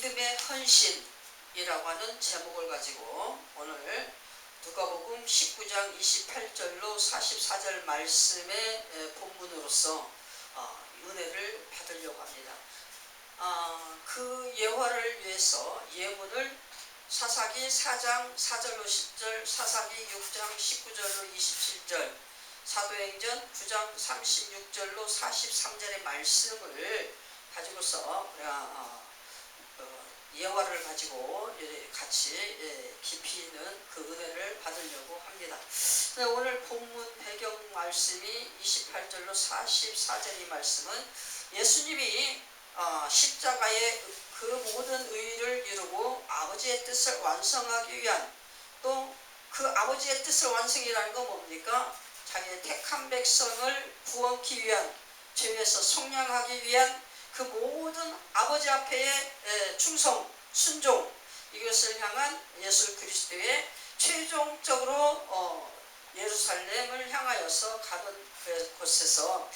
믿음의 헌신이라고 하는 제목을 가지고 오늘 누가복음 19장 28절로 44절 말씀의 본문으로서 은혜를 받으려고 합니다. 그 예화를 위해서 예문을 사사기 4장 4절로 10절, 사사기 6장 19절로 27절, 사도행전 9장 36절로 43절의 말씀을 가지고서 우리가 예화를 가지고 같이 깊이 있는 그 은혜를 받으려고 합니다. 오늘 본문 배경 말씀이 28절로 44절의 말씀은 예수님이 십자가의 그 모든 의를 이루고 아버지의 뜻을 완성하기 위한, 또 그 아버지의 뜻을 완성이라는 건 뭡니까? 자기의 택한 백성을 구원하기 위한, 죄에서 속량하기 위한 그 모든 아버지 앞에의 충성, 순종, 이것을 향한 예수 그리스도의 최종적으로 예루살렘을 향하여서 가던 곳에서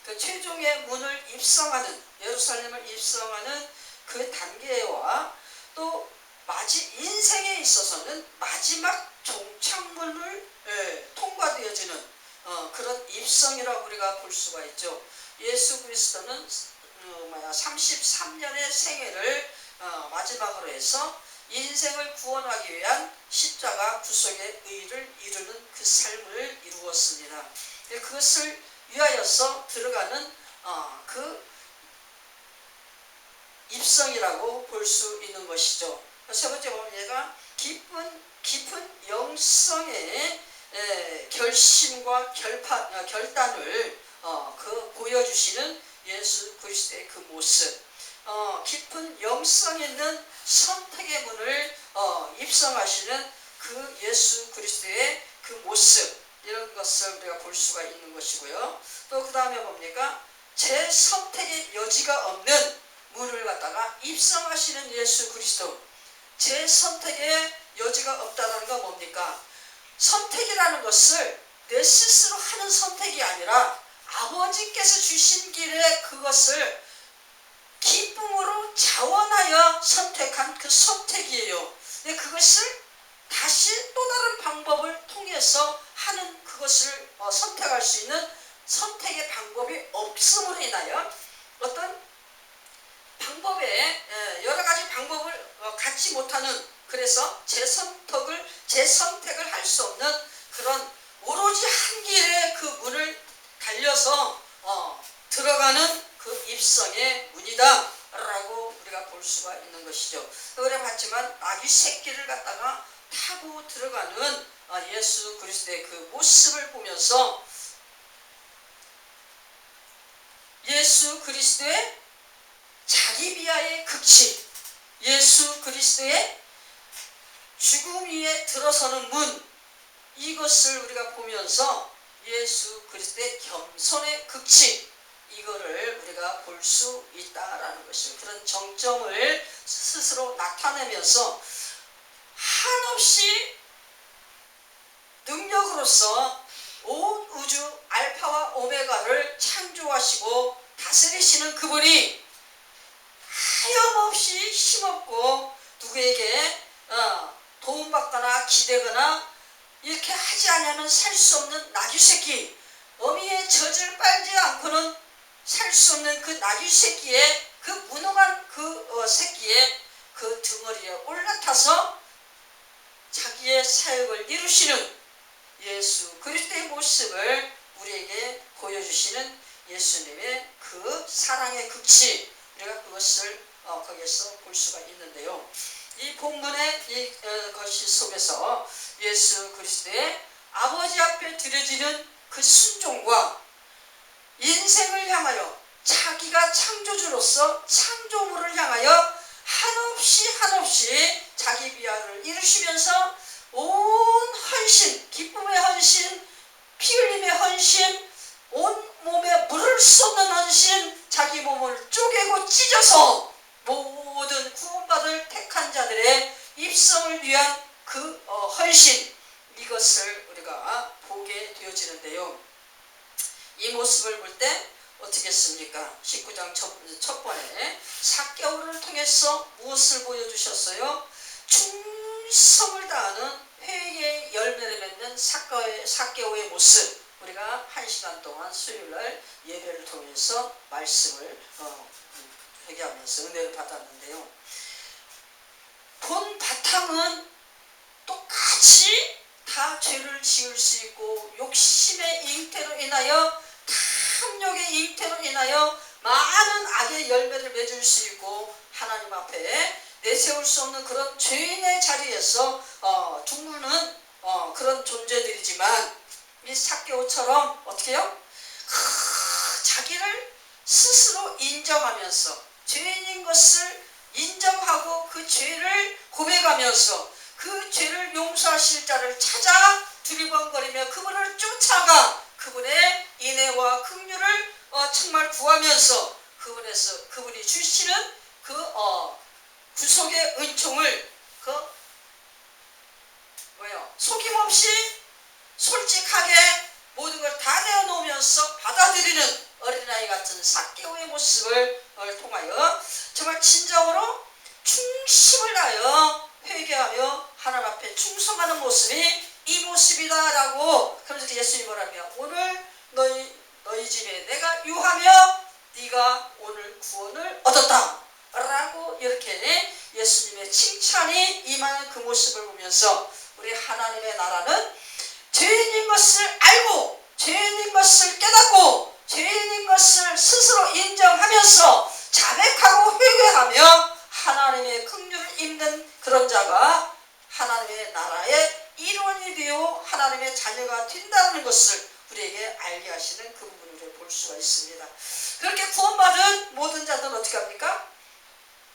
그 최종의 문을 입성하는, 예루살렘을 입성하는 그 단계와 또 인생에 있어서는 마지막 종착문을 통과되어지는 그런 입성이라고 우리가 볼 수가 있죠. 예수 그리스도는 33년의 생애를 마지막으로 해서 인생을 구원하기 위한 십자가 구속의 의를 이루는 그 삶을 이루었습니다. 그것을 위하여서 들어가는 그 입성이라고 볼 수 있는 것이죠. 세 번째 보면 얘가 깊은 영성의 결심과 결단을 보여주시는 예수 그리스도의 그 모습, 깊은 영성 있는 선택의 문을 입성하시는 그 예수 그리스도의 그 모습, 이런 것을 우리가 볼 수가 있는 것이고요. 또 그 다음에 뭡니까? 제 선택의 여지가 없는 문을 갖다가 입성하시는 예수 그리스도. 제 선택의 여지가 없다는 건 뭡니까? 선택이라는 것을 내 스스로 하는 선택이 아니라 아버지께서 주신 길에 그것을 기쁨으로 자원하여 선택한 그 선택이에요. 근데 그것을 다시 또 다른 방법을 통해서 하는, 그것을 선택할 수 있는 선택의 방법이 없음으로 인하여 어떤 방법에 여러 가지 방법을 갖지 못하는, 그래서 제 선택을 할 수 없는 그런 오로지 한 길의 그 문을 달려서 들어가는 그 입성의 문이다 라고 우리가 볼 수가 있는 것이죠. 그래 봤지만 아기 새끼를 갖다가 타고 들어가는 예수 그리스도의 그 모습을 보면서 예수 그리스도의 자기 비하의 극치, 예수 그리스도의 죽음 위에 들어서는 문, 이것을 우리가 보면서 예수 그리스도의 겸손의 극치, 이거를 우리가 볼 수 있다라는 것이죠. 그런 정점을 스스로 나타내면서 한없이 능력으로서 온 우주 알파와 오메가를 창조하시고 다스리시는 그분이 하염없이 힘없고 누구에게 도움받거나 기대거나 이렇게 하지 않으면 살 수 없는 나귀새끼, 어미의 젖을 빨지 않고는 살 수 없는 그 나귀새끼의 그 무능한 그 새끼의 그 등허리에 올라타서 자기의 사역을 이루시는 예수 그리스도의 모습을 우리에게 보여주시는 예수님의 그 사랑의 극치, 우리가 그것을 거기에서 볼 수가 있는데요. 이 본문의 것이 속에서 예수 그리스도의 아버지 앞에 드려지는 그 순종과 인생을 향하여 자기가 창조주로서 창조물을 향하여 한없이 자기 비하를 이루시면서 온 헌신, 기쁨의 헌신, 피 흘림의 헌신, 온 몸에 물을 쏟는 헌신, 자기 몸을 쪼개고 찢어서 모든 구원받을 택한 자들의 입성을 위한 그 헌신, 이것을 우리가 보게 되어지는데요. 이 모습을 볼 때 어떻게 했습니까? 19장 첫 번에 삭개오를 통해 통해서 무엇을 보여주셨어요? 충성을 다하는 회개의 열매를 맺는 삭개오의 모습. 우리가 1시간 동안 수요일날 예배를 통해서 말씀을 회개하면서 은혜를 받았는데요. 본 바탕은 똑같이 다 죄를 지을 수 있고 욕심의 잉태로 인하여 탐욕의 잉태로 인하여 많은 악의 열매를 맺을 수 있고 하나님 앞에 내세울 수 없는 그런 죄인의 자리에서 죽는 그런 존재들이지만 이 삭개오처럼 어떻게 해요? 자기를 스스로 인정하면서 죄인인 것을 인정하고 그 죄를 고백하면서 그 죄를 용서하실 자를 찾아 두리번거리며 그분을 쫓아가 그분의 인애와 긍휼을 정말 구하면서 그분이 주시는 그 구속의 은총을 속임없이 솔직하게 모든 걸 다 내어놓으면서 받아들이는 어린아이 같은 삭개오의 모습을 통하여 정말 진정으로 충심을 다하여 회개하며 하나님 앞에 충성하는 모습이 이 모습이다라고. 그러면서 예수님이 뭐라며? 오늘 너희 집에 내가 유하며 네가 오늘 구원을 얻었다 라고 이렇게 예수님의 칭찬이 임하는 그 모습을 보면서 우리 하나님의 나라는 죄인인 것을 알고 죄인인 것을 깨닫고 죄인인 것을 스스로 인정하면서 자백하고 회개하며 하나님의 긍휼을 입는 그런 자가 하나님의 나라의 일원이 되어 하나님의 자녀가 된다는 것을 우리에게 알게 하시는 그 부분을 볼 수가 있습니다. 그렇게 구원받은 모든 자들은 어떻게 합니까?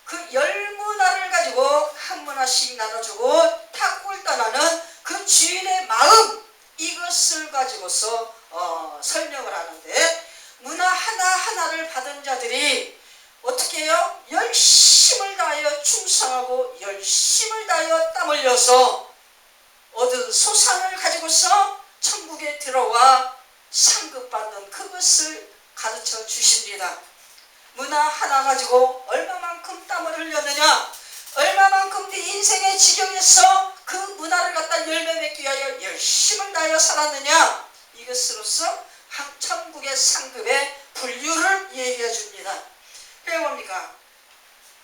그 10문화를 가지고 한 문화씩 나눠주고 타국을 떠나는 그 주인의 마음, 이것을 가지고서 설명을 하는데, 문화 하나하나를 받은 자들이 어떻게 해요? 열심을 다하여 충성하고 열심을 다하여 땀 흘려서 얻은 소산을 가지고서 천국에 들어와 상급받는 그것을 가르쳐 주십니다. 문화 하나 가지고 얼마만큼 땀을 흘렸느냐, 얼마만큼 네 인생의 지경에서 그 문화를 갖다 열매 맺기 위하여 열심을 다하여 살았느냐, 이것으로서 천국의 상급의 분류를 얘기해 줍니다. 그게 뭡니까?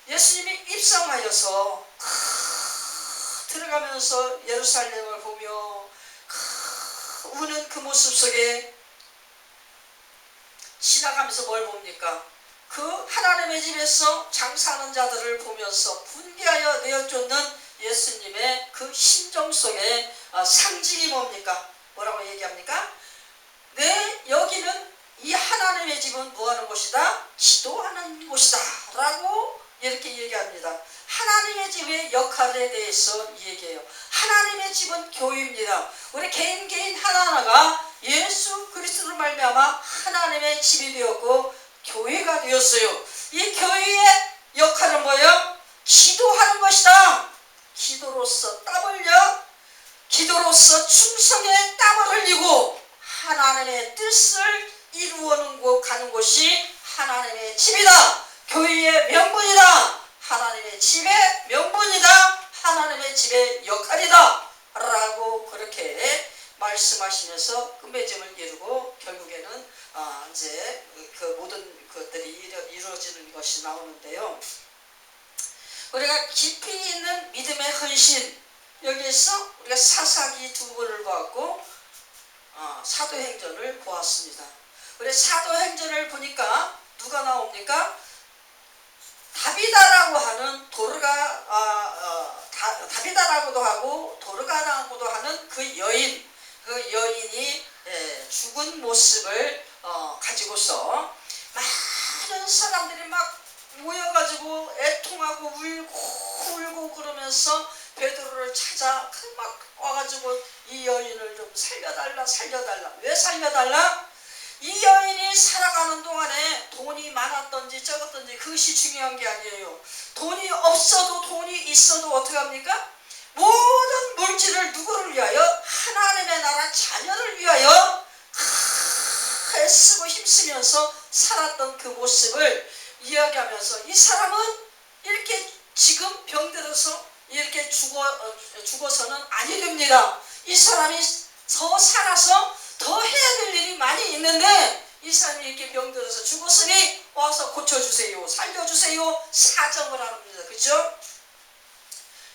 예수님이 입성하여서 들어가면서 예루살렘을 보며 우는 그 모습 속에 지나가면서 뭘 봅니까? 그 하나님의 집에서 장사하는 자들을 보면서 분개하여 내어쫓는 예수님의 그 심정 속에 상징이 뭡니까? 뭐라고 얘기합니까? 여기는 이 하나님의 집은 뭐하는 곳이다? 기도하는 곳이다 라고 이렇게 얘기합니다. 하나님의 집의 역할에 대해서 얘기해요. 하나님의 집은 교회입니다. 우리 개인 하나하나가 예수 그리스도로 말미암아 하나님의 집이 되었고 교회가 되었어요. 이 교회의 역할은 뭐예요? 기도하는 것이다. 기도로서 땀 흘려, 기도로서 충성의 땀을 흘리고 하나님의 뜻을 이루어는 가는 곳이 하나님의 집이다. 교회의 명분이다. 하나님의 집의 명분이다. 하나님의 집의 역할이다 라고 그렇게 말씀하시면서 끝맺음을 이루고 결국에는 이제 그 모든 것들이 이루어지는 것이 나오는데요. 우리가 깊이 있는 믿음의 헌신, 여기에서 우리가 사사기 2권을 보았고 사도행전을 보았습니다. 우리 사도행전을 보니까 누가 나옵니까? 다비다라고 하는 다비다라고도 하고 도르가라고도 하는 그 여인이 죽은 모습을 가지고서 많은 사람들이 막 모여가지고 애통하고 울고 그러면서 베드로를 찾아 막 와가지고 이 여인을 좀 살려달라. 왜 살려달라? 이 여인이 살아가는 동안에 돈이 많았던지 적었던지 그것이 중요한 게 아니에요. 돈이 없어도 돈이 있어도 어떻게 합니까? 모든 물질을 누구를 위하여? 하나님의 나라 자녀를 위하여 애쓰고 힘쓰면서 살았던 그 모습을 이야기하면서 이 사람은 이렇게 지금 병들어서 이렇게 죽어서는 아니 됩니다. 이 사람이 더 살아서 더 해야 될 일이 많이 있는데 이 사람이 이렇게 병들어서 죽었으니 와서 고쳐주세요, 살려주세요, 사정을 합니다. 그죠?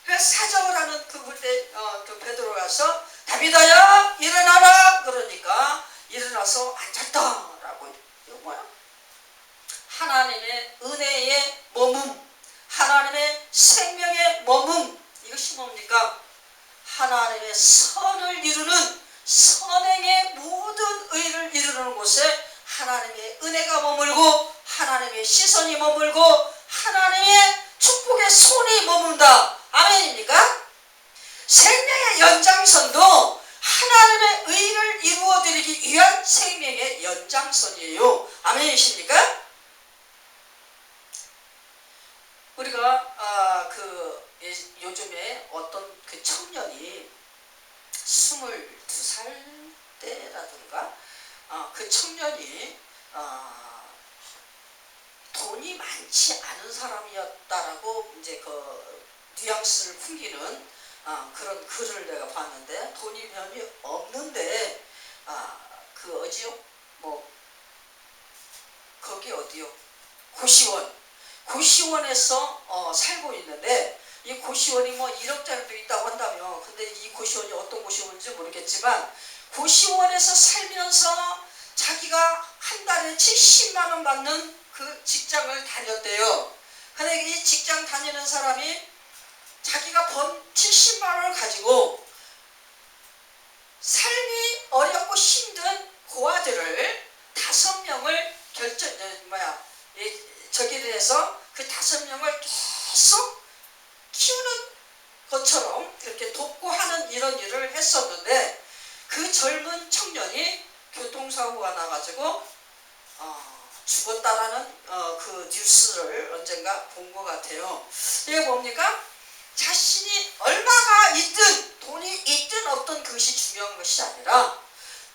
그래서 사정을 하는 그 베드로가 가서 다비다야 일어나라 그러니까 일어나서 앉았다라고. 이거 뭐야? 하나님의 은혜의 머문, 하나님의 생명의 머문. 이것이 뭡니까? 하나님의 선을 이루는 선행의 모든 의를 이루는 곳에 하나님의 은혜가 머물고 하나님의 시선이 머물고 하나님의 축복의 손이 머문다. 아멘입니까? 생명의 연장선도 하나님의 의를 이루어드리기 위한 생명의 연장선이에요. 아멘이십니까? 우리가 요즘에 어떤 그 청년이 22살 때라든가 그 청년이 돈이 많지 않은 사람이었다라고 이제 그 뉘앙스를 풍기는 그런 글을 내가 봤는데, 돈이 별로 없는데 그 어디요? 거기 어디요? 고시원에서 살고 있는데, 이 고시원이 1억짜리도 있다고 한다며. 근데 이 고시원이 어떤 고시원인지 모르겠지만 고시원에서 살면서 자기가 한 달에 70만 원 받는 그 직장을 다녔대요. 근데 이 직장 다니는 사람이 자기가 번 70만 원을 가지고 삶이 어렵고 힘든 고아들을 5명을 저기를 해서 그 5명을 계속 키우는 것처럼 이렇게 돕고 하는 이런 일을 했었는데, 그 젊은 청년이 교통사고가 나가지고 죽었다라는 그 뉴스를 언젠가 본 것 같아요. 이게 뭡니까? 자신이 얼마가 있든 돈이 있든 없든 그것이 중요한 것이 아니라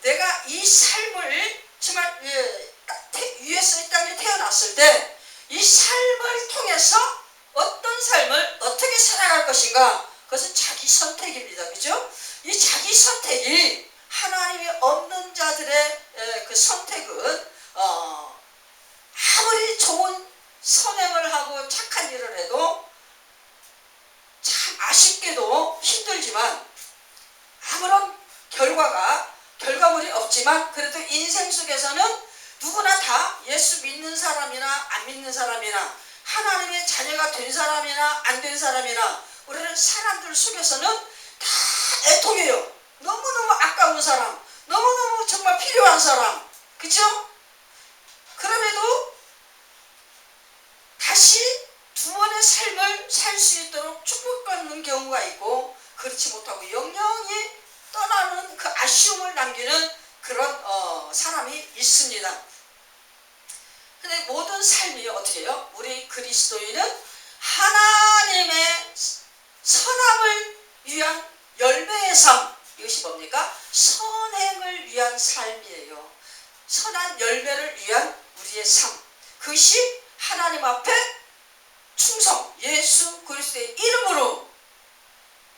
내가 이 삶을 정말 위에서 이 땅에 태어났을 때 이 삶을 통해서 어떤 삶을 어떻게 살아갈 것인가, 그것은 자기 선택입니다. 그죠? 이 자기 선택이 하나님이 없는 자들의 그 선택은 아무리 좋은 선행을 하고 착한 일을 해도 참 아쉽게도 힘들지만 아무런 결과물이 없지만 그래도 인생 속에서는 누구나 다 예수 믿는 사람이나 안 믿는 사람이나 하나님의 자녀가 된 사람이나 안 된 사람이나 우리는 사람들 속에서는 다 애통해요. 너무너무 아까운 사람, 너무너무 정말 필요한 사람, 그죠? 그럼에도 다시 두 번의 삶을 살 수 있도록 축복받는 경우가 있고, 그렇지 못하고 영영이 떠나는 그 아쉬움을 남기는 그런 사람이 있습니다. 근데 모든 삶이 어떻게 해요? 우리 그리스도인은 하나님의 선함을 위한 열매의 삶, 이것이 뭡니까? 선행을 위한 삶이에요. 선한 열매를 위한 우리의 삶, 그것이 하나님 앞에 충성, 예수 그리스도의 이름으로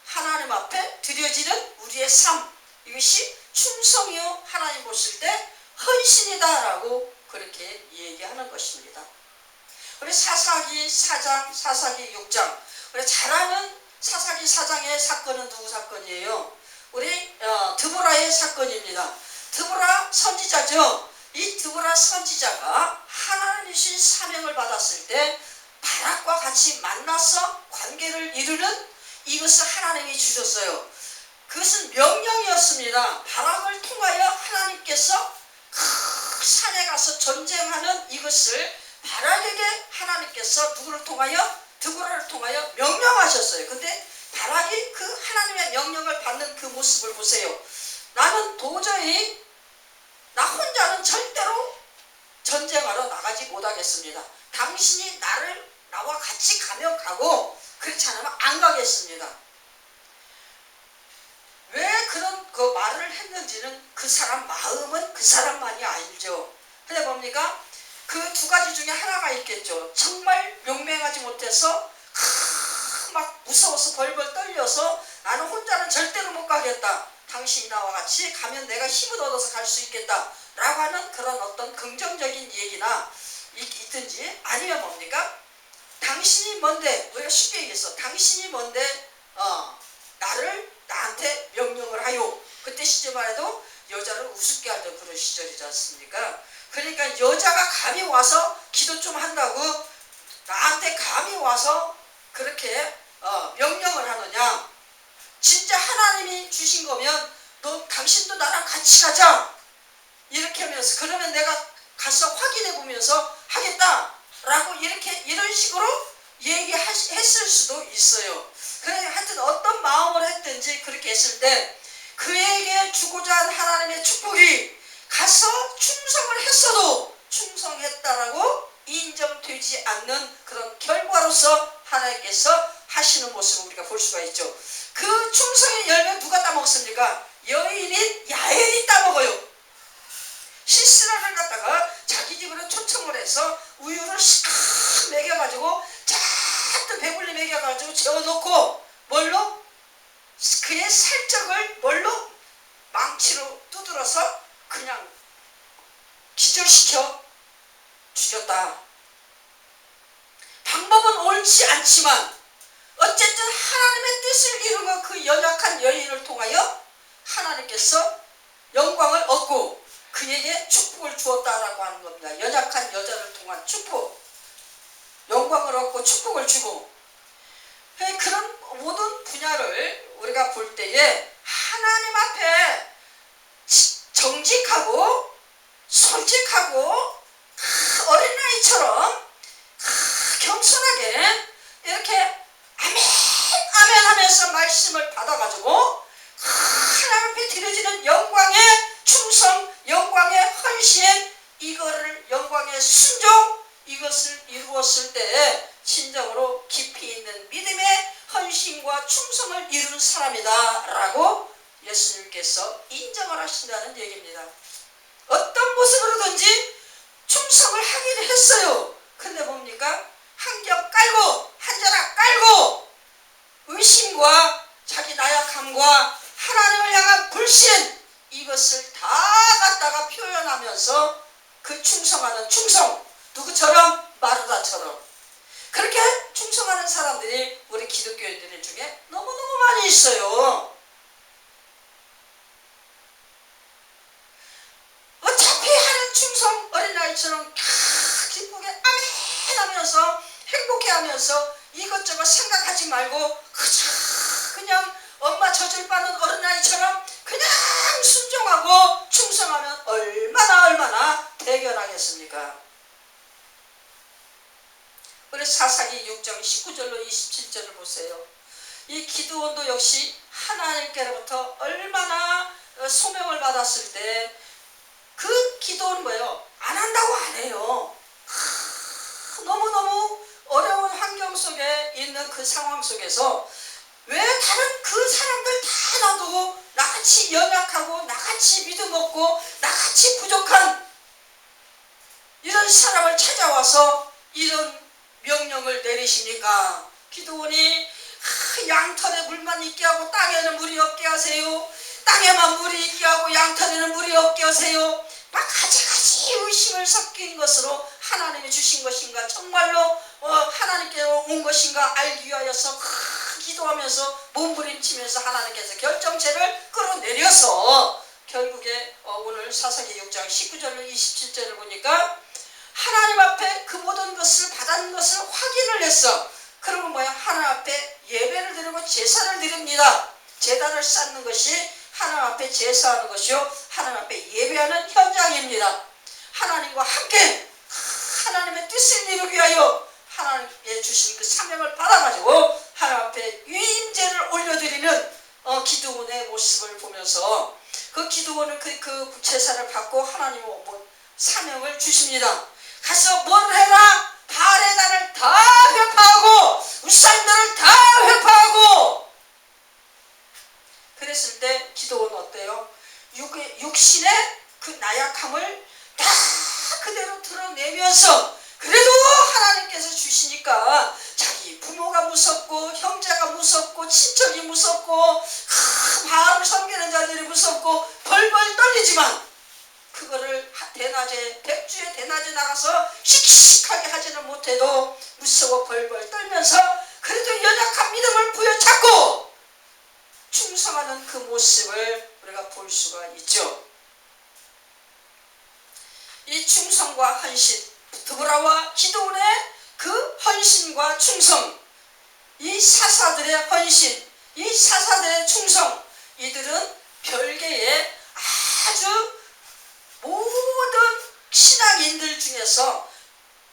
하나님 앞에 드려지는 우리의 삶, 이것이 충성이요 하나님 보실 때 헌신이다라고 그렇게 얘기하는 것입니다. 우리 사사기 4장, 사사기 6장, 우리 잘 아는 사사기 4장의 사건은 누구 사건이에요? 우리 드보라의 사건입니다. 드보라 선지자죠. 이 드보라 선지자가 하나님이 주신 사명을 받았을 때 바락과 같이 만나서 관계를 이루는 이것을 하나님이 주셨어요. 그것은 명령이었습니다. 바락을 통하여 하나님께서 그 산에 가서 전쟁하는 이것을 바락에게 하나님께서 누구를 통하여? 드보라를 통하여 명령하셨어요. 근데 바락이 그 하나님의 명령을 받는 그 모습을 보세요. 나는 도저히 나 혼자는 절대로 전쟁하러 나가지 못하겠습니다. 당신이 나와 같이 가면 가고 그렇지 않으면 안 가겠습니다. 왜 그런 그 말을 했는지는 그 사람 마음은 그 사람만이 알죠. 근데 뭡니까? 그 두 가지 중에 하나가 있겠죠. 정말 용맹하지 못해서 막 무서워서 벌벌 떨려서 나는 혼자는 절대로 못 가겠다. 당신이 나와 같이 가면 내가 힘을 얻어서 갈 수 있겠다. 라고 하는 그런 어떤 긍정적인 얘기나 있든지, 아니면 뭡니까? 당신이 뭔데, 우리가 쉽게 얘기해서 당신이 뭔데 나한테 명령을 하요. 그때 시절만 해도 여자를 우습게 하던 그런 시절이지 않습니까? 그러니까 여자가 감히 와서 기도 좀 한다고 나한테 감히 와서 그렇게 명령을 하느냐. 진짜 하나님이 주신 거면 당신도 나랑 같이 가자 이렇게 하면서, 그러면 내가 가서 확인해 보면서 하겠다 라고 이런 식으로 얘기했을 수도 있어요. 그래, 하여튼 어떤 마음을 했든지 그렇게 했을 때 그에게 주고자 한 하나님의 축복이 가서 충성을 했어도 충성했다라고 인정되지 않는 그런 결과로서 하나님께서 하시는 모습을 우리가 볼 수가 있죠. 그 충성의 열매 누가 따먹습니까? 여인인 야엘이 따먹어요. 시스라를 갖다가 자기 집으로 초청을 해서 우유를 싹 먹여가지고 잔뜩 배불리 먹여가지고 재워놓고 뭘로? 그의 살적을 뭘로? 망치로 두드려서 그냥 기절시켜 죽였다. 방법은 옳지 않지만 어쨌든 하나님의 뜻을 이루고 그 연약한 여인을 통하여 하나님께서 영광을 얻고 그에게 축복을 주었다라고 하는 겁니다. 연약한 여자를 통한 축복, 영광을 얻고 축복을 주고, 그런 모든 분야를 우리가 볼 때에 하나님 앞에 정직하고 솔직하고 어린아이처럼 겸손하게 이렇게 아멘 아멘 하면서 말씀을 받아가지고 하나님 앞에 드려지는 영광의 충성, 영광의 헌신, 이거를 영광의 순종, 이것을 이루었을 때에 진정으로 깊이 있는 믿음의 헌신과 충성을 이룬 사람이다 라고 예수님께서 인정을 하신다는 얘기입니다. 어떤 모습으로든지 충성을 하기는 했어요. 근데 뭡니까? 한 겹 깔고 한 자락 깔고 의심과 자기 나약함과 하나님을 향한 불신, 이것을 다 갖다가 표현하면서 그 충성하는 충성, 누구처럼? 마르다처럼. 그렇게 충성하는 사람들이 우리 기독교인들 중에 너무너무 많이 있어요. 어차피 하는 충성, 어린아이처럼 기쁘게 아멘 하면서 행복해하면서 이것저것 생각하지 말고 그냥 엄마 젖을 빠는 어린아이처럼 그냥 순종하고 충성하면 얼마나 대견하겠습니까? 우리 사사기 6장 19절로 27절을 보세요. 이 기드온도 역시 하나님께로부터 얼마나 소명을 받았을 때 그 기도는 뭐예요? 안 한다고 안 해요. 너무너무 어려운 환경 속에 있는 그 상황 속에서 왜 다른 그 사람들 다 놔두고 나같이 연약하고 나같이 믿음 없고 나같이 부족한 이런 사람을 찾아와서 이런 명령을 내리십니까? 기드온이 양털에 물만 있게 하고 땅에는 물이 없게 하세요. 땅에만 물이 있게 하고 양털에는 물이 없게 하세요. 막 가지가지 의심을 섞인 것으로 하나님이 주신 것인가, 정말로 하나님께 온 것인가 알기 위하여서 기도하면서 몸부림치면서 하나님께서 결정체를 끌어내려서 결국에 오늘 사사기 6장 19절로 27절을 보니까 하나님 앞에 그 모든 것을 받은 것을 확인을 했어. 그러면 뭐야? 하나님 앞에 예배를 드리고 제사를 드립니다. 제단을 쌓는 것이 하나님 앞에 제사하는 것이요, 하나님 앞에 예배하는 현장입니다. 하나님과 함께 하나님의 뜻을 이루기 위하여 하나님께 주신 그 사명을 받아가지고 하나님 앞에 유임제를 올려드리는 기드온의 모습을 보면서 그 기드온은 그 제사를 받고 하나님의 사명을 주십니다. 가서 뭘 해라? 바레단을 다 회파하고 우상들을 다 회파하고. 그랬을 때 기도는 육신의 그 나약함을 다 그대로 드러내면서 무섭고 친척이 무섭고 바알을 섬기는 자들이 무섭고 벌벌 떨리지만 그거를 대낮에 백주에 대낮에 나가서 씩씩하게 하지는 못해도 무서워 벌벌 떨면서 그래도 연약한 믿음을 부여잡고 충성하는 그 모습을 우리가 볼 수가 있죠. 이 충성과 헌신, 드보라와 기드온의 그 헌신과 충성, 이 사사들의 헌신, 이 사사들의 충성, 이들은 별개의 아주 모든 신앙인들 중에서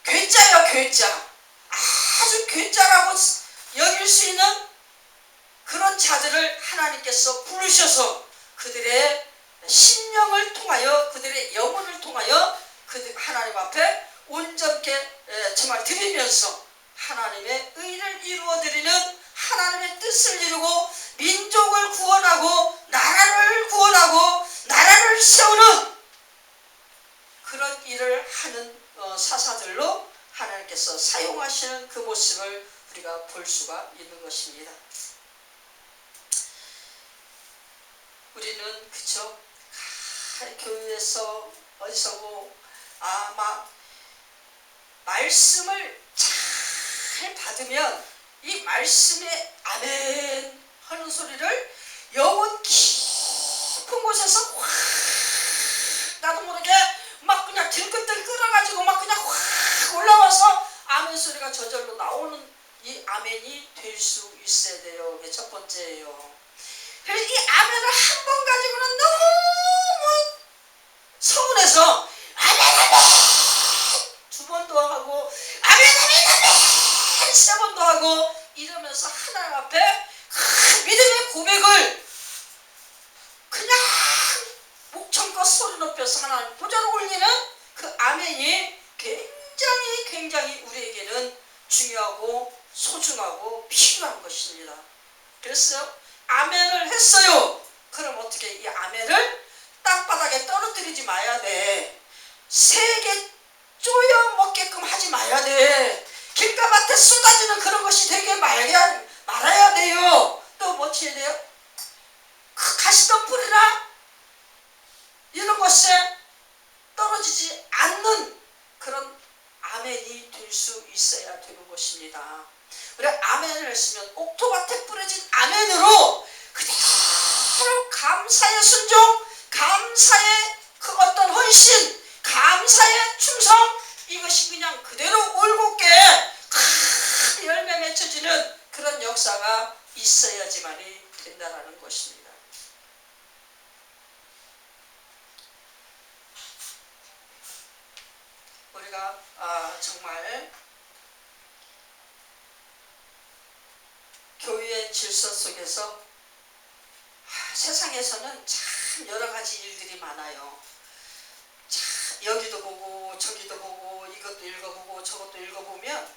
괴짜요, 괴짜. 아주 괴짜라고 여길 수 있는 그런 자들을 하나님께서 부르셔서 그들의 심령을 통하여, 그들의 영혼을 통하여 그들 하나님 앞에 온전케 정말 드리면서 하나님의 의를 이루어드리는, 하나님의 뜻을 이루고 민족을 구원하고 나라를 구원하고 나라를 세우는 그런 일을 하는 사사들로 하나님께서 사용하시는 그 모습을 우리가 볼 수가 있는 것입니다. 우리는 그쵸? 교회에서 어디서고 막 말씀을 잘 받으면 이 말씀에 아멘 하는 소리를 영혼 깊은 곳에서 확 나도 모르게 막 그냥 들끓들 끓어가지고 막 그냥 확 올라와서 아멘 소리가 저절로 나오는 이 아멘이 될 수 있어야 돼요. 그게 첫 번째예요. 그래서 이 아멘을 한 번 가지고는 너무 서운해서 아멘 아멘 두 번도 하고 아멘 아멘 아멘 세 번도 하고 이러면서 하나님 앞에 믿음의 고백을 그냥 목청껏 소리 높여서 하나님 보좌로 올리는 그 아멘이 굉장히 우리에게는 중요하고 소중하고 필요한 것입니다. 그래서 아멘을 했어요. 그럼 어떻게 이 아멘을 땅바닥에 떨어뜨리지 마야 돼. 세게 쪼여 먹게끔 하지 마야 돼. 길가밭에 쏟아지는 그런 것이 되게 말아야 돼요. 또 뭐 해야 돼요? 가시던 뿌리나 이런 것에 떨어지지 않는 그런 아멘이 될 수 있어야 되는 것입니다. 우리가 아멘을 했으면 옥토밭에 뿌려진 아멘으로 그대로 감사의 순종, 감사의 그 어떤 헌신, 감사의 충성, 이것이 그냥 그대로 올곧게 큰 열매 맺혀지는 그런 역사가 있어야지만이 된다는 것입니다. 우리가 정말 교회의 질서 속에서 세상에서는 참 여러 가지 일들이 많아요. 참 여기도 보고 저기도 보고 이것도 읽어보고 저것도 읽어보면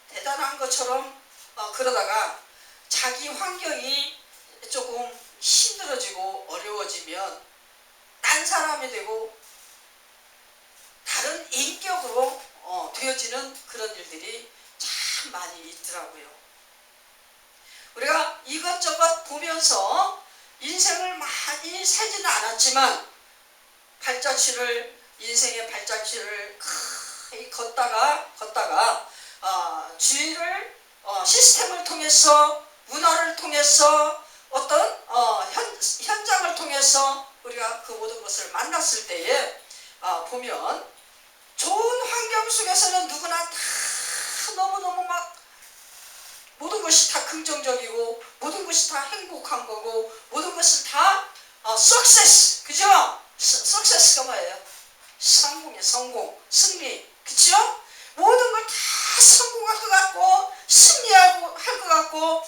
대단한 것처럼 그러다가 자기 환경이 조금 힘들어지고 어려워지면 딴 사람이 되고 다른 인격으로 되어지는 그런 일들이 참 많이 있더라고요. 우리가 이것저것 보면서 인생을 많이 살지는 않았지만 인생의 발자취를 걷다가 주위를 시스템을 통해서, 문화를 통해서, 어떤 현장을 통해서 우리가 그 모든 것을 만났을 때에 보면 좋은 환경 속에서는 누구나 다 너무너무 막 모든 것이 다 긍정적이고 모든 것이 다 행복한 거고 모든 것을 다 success, 그죠? success가 뭐예요? 성공, 승리, 그죠? 모든 걸 다 성공할 것 같고 승리할 것 같고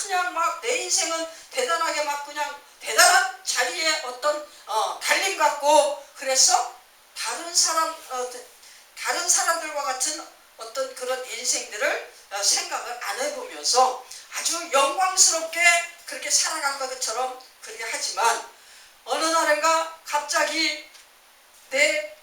그냥 막 내 인생은 대단하게 막 그냥 대단한 자리에 어떤 달림 같고, 그래서 다른 사람들과 같은 어떤 그런 인생들을 생각을 안 해보면서 아주 영광스럽게 그렇게 살아간 것처럼 그렇게 하지만 어느 날인가 갑자기 내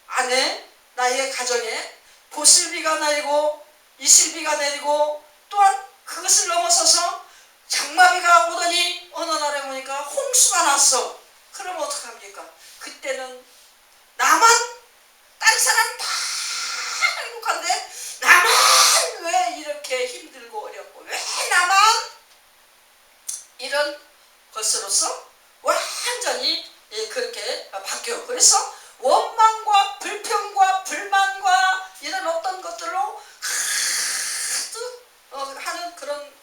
안에, 나의 가정에 보슬비가 내리고 이슬비가 내리고 또한 그것을 넘어서서 장마비가 오더니 어느 날에 보니까 홍수가 났어. 그럼 어떡합니까? 그때는 나만, 다른 사람 다 행복한데 나만 왜 이렇게 힘들고 어렵고 왜 나만, 이런 것으로서 완전히 그렇게 바뀌어. 그래서 원망과 불평과 불만과 이런 어떤 것들로 하는 그런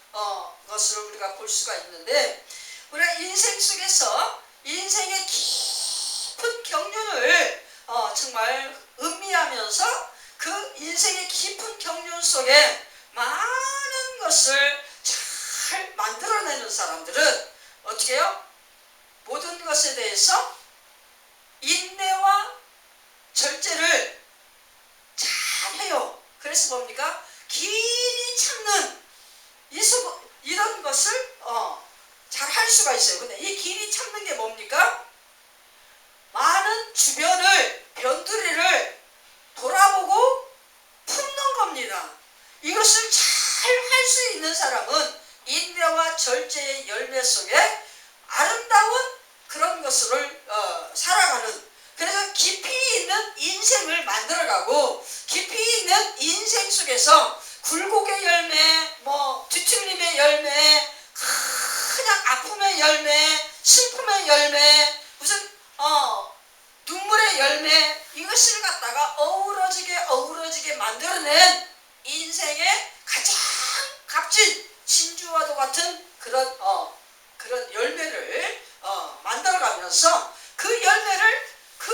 것을 우리가 볼 수가 있는데, 우리가 인생 속에서 인생의 깊은 경륜을 정말 음미하면서 그 인생의 깊은 경륜 속에 많은 것을 잘 만들어내는 사람들은 어떻게 해요? 모든 것에 대해서 인내와 절제를 잘 해요. 그래서 뭡니까? 길이 참는 이런 것을 잘 할 수가 있어요. 근데 이 길이 참는 게 뭡니까? 많은 주변을, 변두리를 돌아보고 품는 겁니다. 이것을 잘 할 수 있는 사람은 인내와 절제의 열매 속에 아름다운 그런 것을 살아가는, 그래서 깊이 있는 인생을 만들어가고 깊이 있는 인생 속에서 굴곡의 열매, 뒤틀림의 열매, 그냥 아픔의 열매, 슬픔의 열매, 무슨 눈물의 열매, 이것을 갖다가 어우러지게 만들어낸 인생의 가장 값진 진주와도 같은 그런 열매를 만들어가면서 그 열매를 그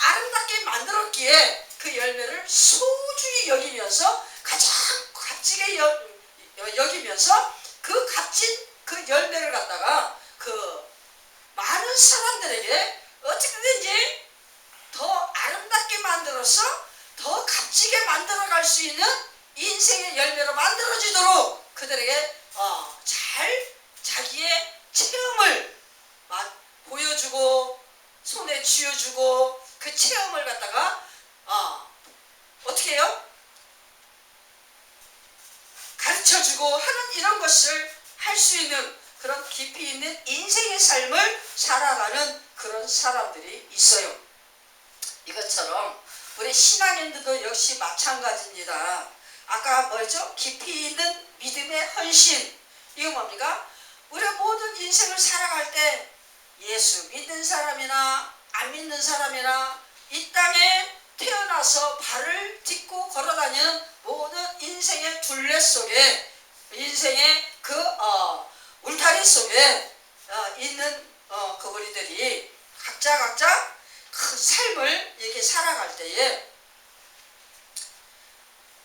아름답게 만들었기에 그 열매를 소중히 여기면서 가장 값지게 여기면서 그 값진 그 열매를 갖다가 그 많은 사람들에게 어떻게든지 더 아름답게 만들어서 더 값지게 만들어갈 수 있는 인생의 열매로 만들어지도록 그들에게 잘 자기의 체험을 보여주고 손에 쥐어주고 그 체험을 갖다가 어떻게 해요? 가르쳐주고 하는 이런 것을 할 수 있는 그런 깊이 있는 인생의 삶을 살아가는 그런 사람들이 있어요. 이것처럼 우리 신앙인들도 역시 마찬가지입니다. 아까 뭐죠? 깊이 있는 믿음의 헌신. 이거 뭡니까? 우리 모든 인생을 살아갈 때 예수 믿는 사람이나 안 믿는 사람이나 이 땅에 태어나서 발을 딛고 걸어다니는 모든 인생의 둘레 속에, 인생의 그 울타리 속에 있는 그 우리들이 각자 그 삶을 이렇게 살아갈 때에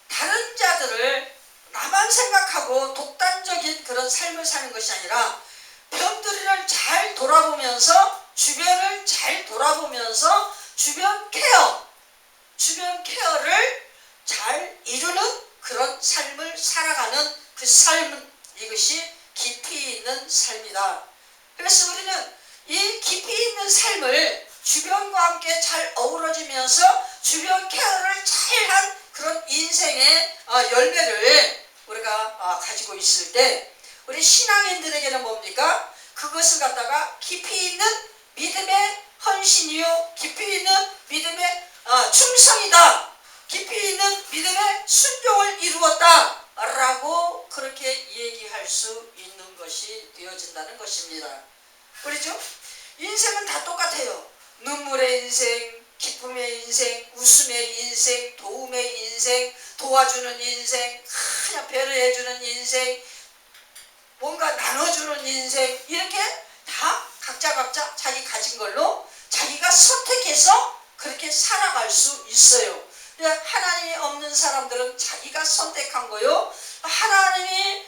다른 자들을 나만 생각하고 독단적인 그런 삶을 사는 것이 아니라 변두리를 잘 돌아보면서, 주변을 잘 돌아보면서 주변 케어를 잘 이루는 그런 삶을 살아가는 그 삶은, 이것이 깊이 있는 삶이다. 그래서 우리는 이 깊이 있는 삶을 주변과 함께 잘 어우러지면서 주변 케어를 잘한 그런 인생의 열매를 우리가 가지고 있을 때, 우리 신앙인들에게는 뭡니까? 그것을 갖다가 깊이 있는 믿음의 헌신이요, 깊이 있는 믿음의 충성이다, 깊이 있는 믿음의 순종을 이루었다 라고 그렇게 얘기할 수 있는 것이 되어진다는 것입니다. 그렇죠? 인생은 다 똑같아요. 눈물의 인생, 기쁨의 인생, 웃음의 인생, 도움의 인생, 도와주는 인생, 그냥 배려해주는 인생, 뭔가 나눠주는 인생, 이렇게 다 각자 자기 가진 걸로 자기가 선택해서 그렇게 살아갈 수 있어요. 하나님이 없는 사람들은 자기가 선택한 거요, 하나님이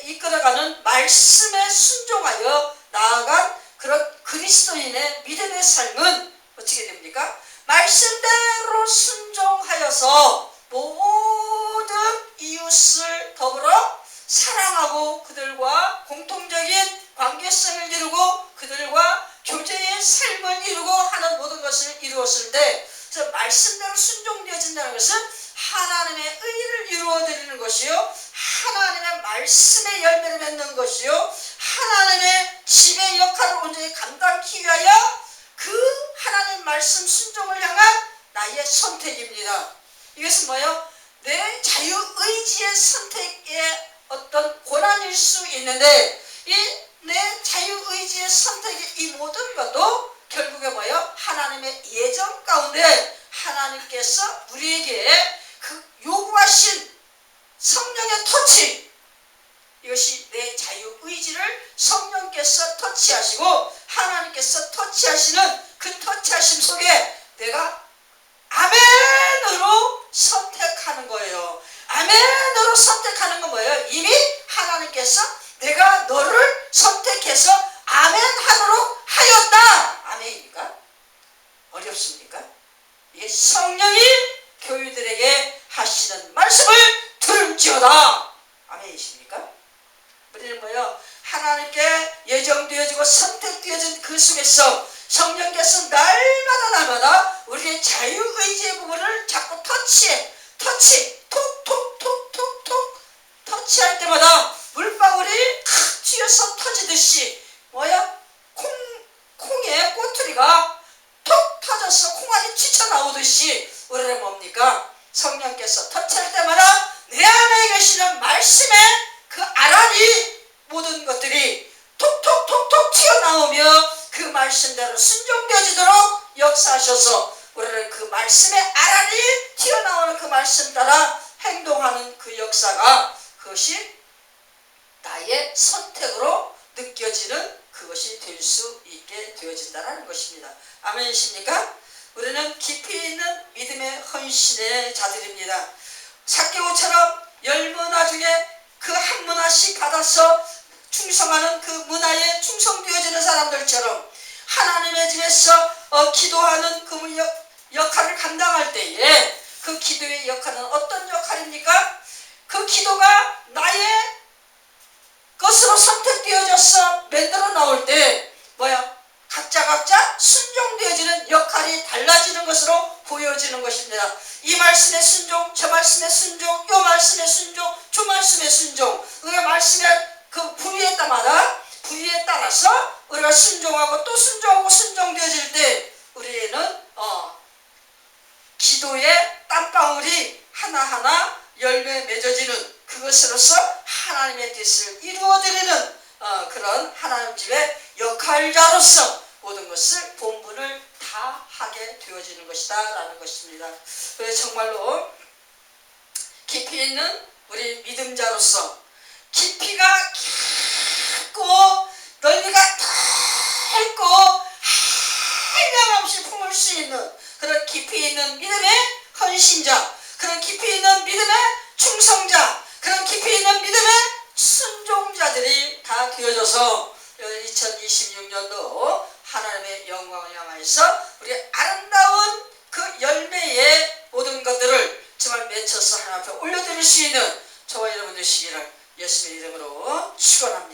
이끌어가는 말씀에 순종하여 나아간 그런 그리스도인의 믿음의 삶은 어떻게 됩니까? 말씀대로 순종하여서 모든 이웃을 더불어 사랑하고 그들과 공통적인 관계성을 이루고 그들과 교제의 삶을 이루고 하는 모든 것을 이루었을 때, 말씀대로 순종되어진다는 것은 하나님의 의를 이루어 이루어드리는 것이요, 하나님의 말씀의 열매를 맺는 것이요, 하나님의 집의 역할을 온전히 감당하기 위하여 그 하나님 말씀 순종을 향한 나의 선택입니다. 이것은 뭐예요? 내 자유의지의 선택의 어떤 권한일 수 있는데, 이 내 자유의지의 선택의 이 모든 것도 결국에 뭐예요? 하나님의 예정 가운데 하나님께서 우리에게 그 요구하신 성령의 터치, 이것이 내 자유의지를 성령께서 터치하시고 하나님께서 터치하시는 그 터치하심 속에 내가 아멘으로 선택하는 거예요. 아멘으로 선택하는 건 뭐예요? 이미 하나님께서 내가 너를 선택해서 아멘하도록 하였다. 아멘입니까? 어렵습니까? 이게 성령이 교회들에게 하시는 말씀을 들을지어다. 아멘이십니까? 우리는 뭐예요? 하나님께 예정되어지고 선택되어진 그 속에서 성령께서 날마다 우리의 자유의지의 부분을 자꾸 톡톡톡톡톡 터치할 때마다 물방울이 탁 튀어서 터지듯이 뭐야? 콩의 꼬투리가 톡 터져서 콩알이 튀쳐나오듯이 우리는 뭡니까? 성령께서 터치할 때마다 내 안에 계시는 말씀의 그 아란이 모든 것들이 톡톡톡톡 튀어나오며 그 말씀대로 순종되어지도록 역사하셔서 우리는 그 말씀의 아란이 튀어나오는 그 말씀 따라 행동하는 그 역사가, 그것이 나의 선택으로 느껴지는 그것이 될 수 있게 되어진다는 것입니다. 아멘이십니까? 우리는 깊이 있는 믿음의 헌신의 자들입니다. 삭개오처럼 10문화 중에 그 한 문화씩 받아서 충성하는 그 문화에 충성되어지는 사람들처럼 하나님의 집에서 기도하는 그 역할을 감당할 때에 그 기도의 역할은 어떤 역할입니까? 그 기도가 나의 것으로 선택되어져서 만들어 나올 때 뭐야? 각자 순종되어지는 역할이 달라지는 것으로 보여지는 것입니다. 이 말씀의 순종, 저 말씀의 순종, 요 말씀의 순종, 저 말씀의 순종, 우리가 말씀의 그 부위에 따라서 우리가 순종하고 또 순종하고 순종되어질 때 우리는 기도의 땀방울이 하나하나 열매 맺어지는 그것으로서 하나님의 뜻을 이루어드리는 그런 하나님 집의 역할자로서 모든 것을 본분을 다 하게 되어지는 것이다 라는 것입니다. 그래서 정말로 깊이 있는 우리 믿음자로서 깊이가 깊고 넓이가 넓고 한량없이 품을 수 있는 그런 깊이 있는 믿음의 헌신자, 그런 깊이 있는 믿음의 충성자, 그런 깊이 있는 믿음의 순종자들이 다 되어져서 2026년도 하나님의 영광을 향하여서 우리 아름다운 그 열매의 모든 것들을 정말 맺혀서 하나님 앞에 올려드릴 수 있는 저와 여러분 되시기를 예수님의 이름으로 축원합니다.